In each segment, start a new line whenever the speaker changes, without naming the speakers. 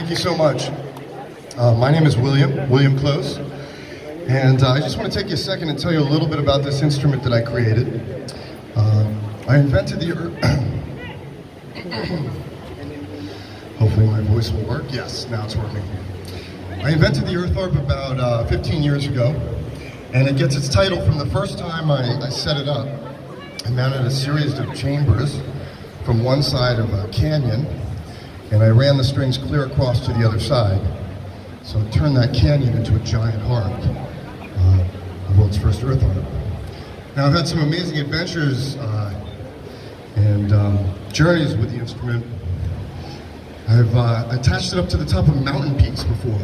Thank you so much. My name is William Close, and I just want to take you a second and tell you a little bit about this instrument that I created. I invented the hopefully my voice will work. Yes, now it's working. I invented the earth harp about 15 years ago, and it gets its title from the first time I set it up. I mounted a series of chambers from one side of a canyon, and I ran the strings clear across to the other side. So it turned that canyon into a giant harp, the world's first earth harp. Now I've had some amazing adventures and journeys with the instrument. I've attached it up to the top of mountain peaks before,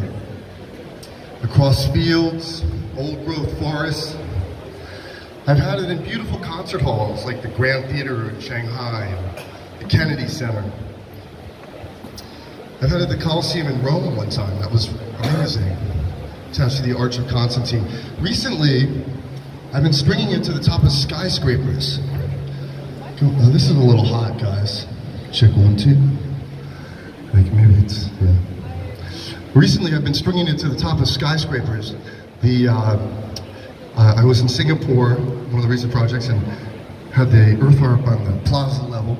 across fields, old growth forests. I've had it in beautiful concert halls like the Grand Theater in Shanghai and the Kennedy Center. I've had it at the Coliseum in Rome one time. That was amazing. Attached to the Arch of Constantine. Recently, I've been stringing it to the top of skyscrapers. Oh, this is a little hot, guys. Check 1, 2. I think maybe it's, yeah. Recently, I've been stringing it to the top of skyscrapers. I was in Singapore, one of the recent projects, and had the earth harp on the plaza level.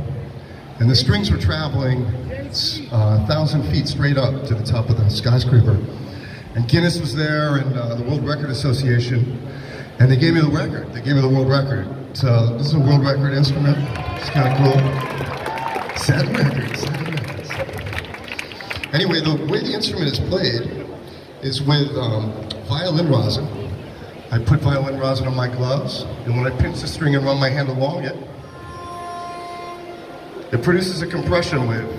And the strings were traveling 1,000 feet straight up to the top of the skyscraper. And Guinness was there, and the World Record Association, and they gave me the record. They gave me the world record. So this is a world record instrument. It's kind of cool. Sad records. Anyway, the way the instrument is played is with violin rosin. I put violin rosin on my gloves, and when I pinch the string and run my hand along it, it produces a compression wave.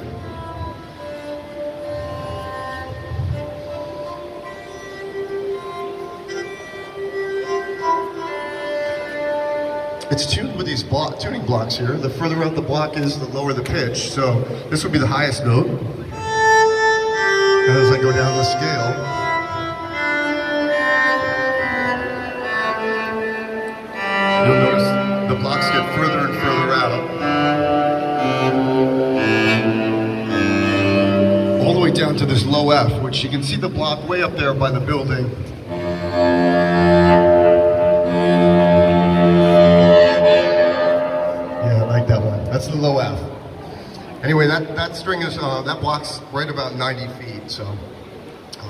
It's tuned with these tuning blocks here. The further out the block is, the lower the pitch. So this would be the highest note. And as I go down the scale, you'll notice the blocks get further and further out. All the way down to this low F, which you can see the block way up there by the building. Yeah, I like that one. That's the low F. Anyway, that string is, that block's right about 90 feet, so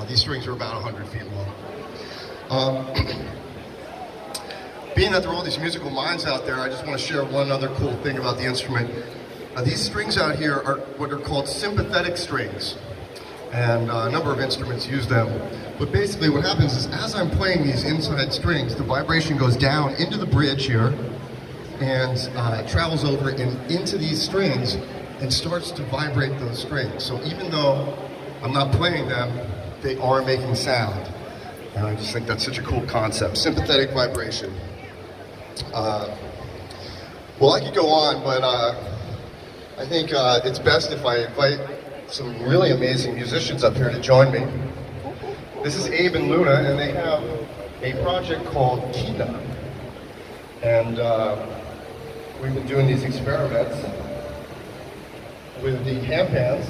these strings are about 100 feet long. Being that there are all these musical minds out there, I just want to share one other cool thing about the instrument. These strings out here are what are called sympathetic strings, and a number of instruments use them. But basically what happens is, as I'm playing these inside strings, the vibration goes down into the bridge here, and it travels over and into these strings, and starts to vibrate those strings. So even though I'm not playing them, they are making sound. And I just think that's such a cool concept, sympathetic vibration. Well, I could go on, but I think it's best if I invite some really amazing musicians up here to join me. This is Abe and Luna, and they have a project called Kina. And we've been doing these experiments with the ham pans.